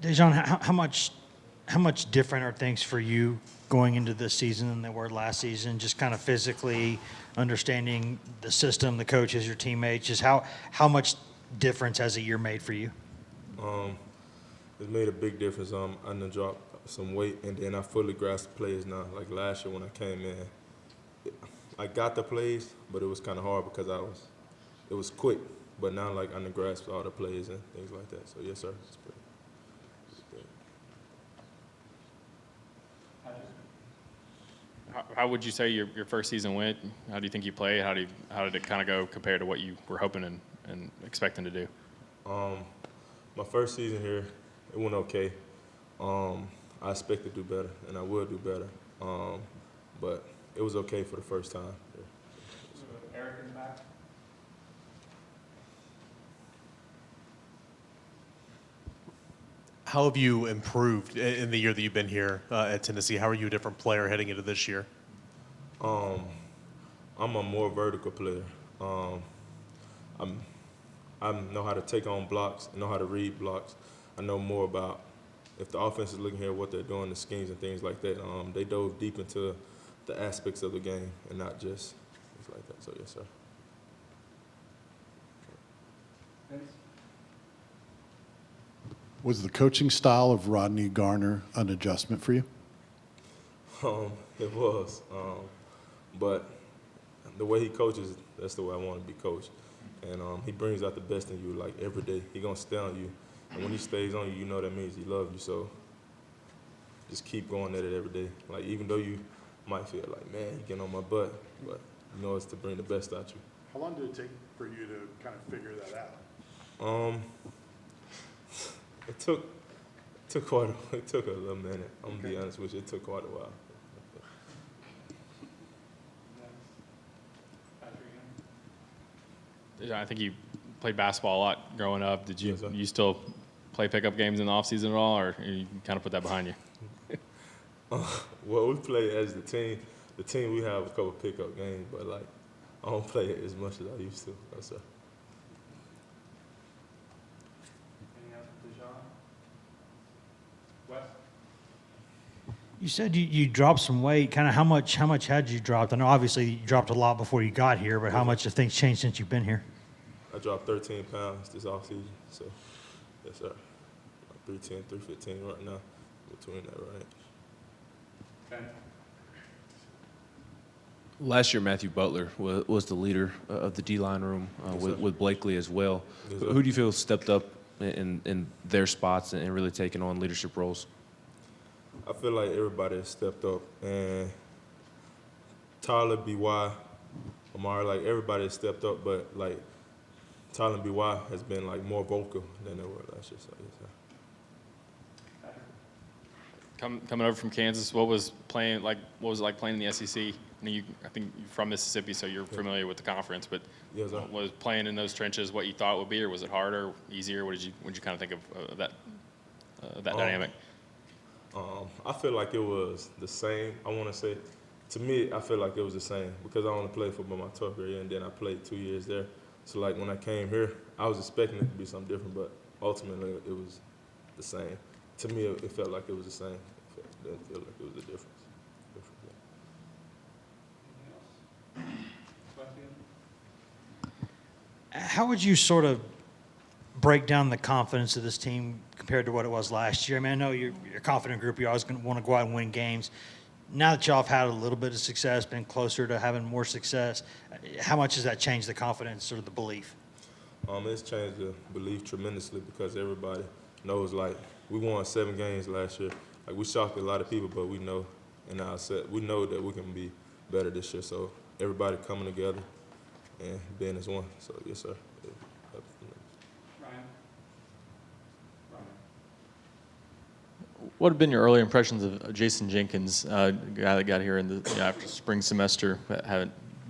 Dejan, how much different are things for you going into this season than they were last season? Just kind of physically understanding the system, the coaches, your teammates. Just how much difference has a year made for you? Um, it's made a big difference. I done dropped some weight, and then I fully grasped the plays now. Like last year when I came in, I got the plays, but it was kind of hard because it was quick. But now, like, I done grasped all the plays and things like that. So yes, sir. It's pretty good. How would you say your first season went? How do you think you played? How did it kind of go compared to what you were hoping and expecting to do? My first season here, it went okay. I expect to do better, and I will do better. But it was okay for the first time. Eric in the back. How have you improved in the year that you've been here at Tennessee? How are you a different player heading into this year? I'm a more vertical player. I know how to take on blocks, I know how to read blocks. I know more about if the offense is looking here, what they're doing, the schemes and things like that. They dove deep into the aspects of the game and not just things like that. So, yes, sir. Vince? Was the coaching style of Rodney Garner an adjustment for you? It was. But the way he coaches, that's the way I want to be coached. And he brings out the best in you, like, every day. He's going to stay on you. And when he stays on you, you know that means he loves you. So just keep going at it every day. Like, even though you might feel like, man, he's getting on my butt, but you know it's to bring the best out you. How long did it take for you to kind of figure that out? It took a little minute. I'm gonna be honest with you. It took quite a while. I think you played basketball a lot growing up. Did you Yes, sir. you still play pickup games in the off season at all, or you kind of put that behind you? Well, we play as the team. The team, we have a couple pickup games, but like I don't play it as much as I used to. That's sir. Any else for Dejan? Wes? You said you dropped some weight. Kind of how much had you dropped? I know obviously you dropped a lot before you got here, but how much have things changed since you've been here? I dropped 13 pounds this offseason, so yes, sir. 310, 315 right now, between that range. Ben? Last year, Matthew Butler was the leader of the D-line room Yes, sir. with Blakely as well. Yes, sir. Who do you feel stepped up in their spots and really taken on leadership roles? I feel like everybody has stepped up, and Tyler, B.Y., Amari, like everybody has stepped up, but like Tyler and B.Y. has been like more vocal than they were last year. So, yes, sir. Coming over from Kansas, what was it like playing in the SEC? I think you're from Mississippi, so you're familiar with the conference. But Yes, sir. was playing in those trenches what you thought it would be, or was it harder, easier? What did you kind of think of that dynamic? I feel like it was the same. I want to say, to me, I feel like it was the same because I only played football my 12th grade year, and then I played 2 years there. So like when I came here, I was expecting it to be something different, but ultimately it was the same. To me, it felt like it was the same. It didn't feel like it was a difference. Anything else? Wes? How would you sort of break down the confidence of this team compared to what it was last year? I mean, I know you're a confident group. You're always going to want to go out and win games. Now that y'all have had a little bit of success, been closer to having more success, how much has that changed the confidence or the belief? It's changed the belief tremendously because everybody knows, like, we won 7 games last year. Like, we shocked a lot of people, but we know in our set, we know that we can be better this year. So everybody coming together and being as one. So, yes, sir. Ryan? Ryan? What have been your early impressions of Jason Jenkins, a guy that got here after spring semester?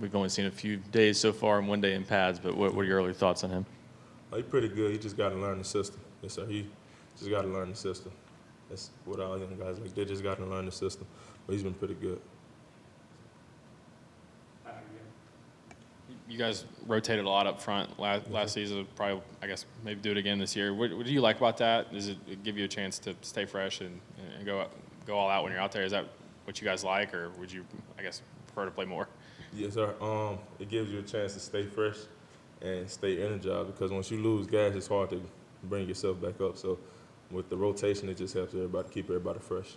We've only seen a few days so far and 1 day in pads, but what are your early thoughts on him? He's pretty good. He just got to learn the system. Yes, sir. He just got to learn the system. That's what all young guys like. They just got to learn the system. But he's been pretty good. you guys rotated a lot up front last season. Probably, I guess, maybe do it again this year. What do you like about that? Does it give you a chance to stay fresh and go all out when you're out there? Is that what you guys like, or would you, I guess, prefer to play more? Yes, sir. It gives you a chance to stay fresh and stay energized because once you lose gas, it's hard to bring yourself back up. So with the rotation, it just helps everybody keep everybody fresh.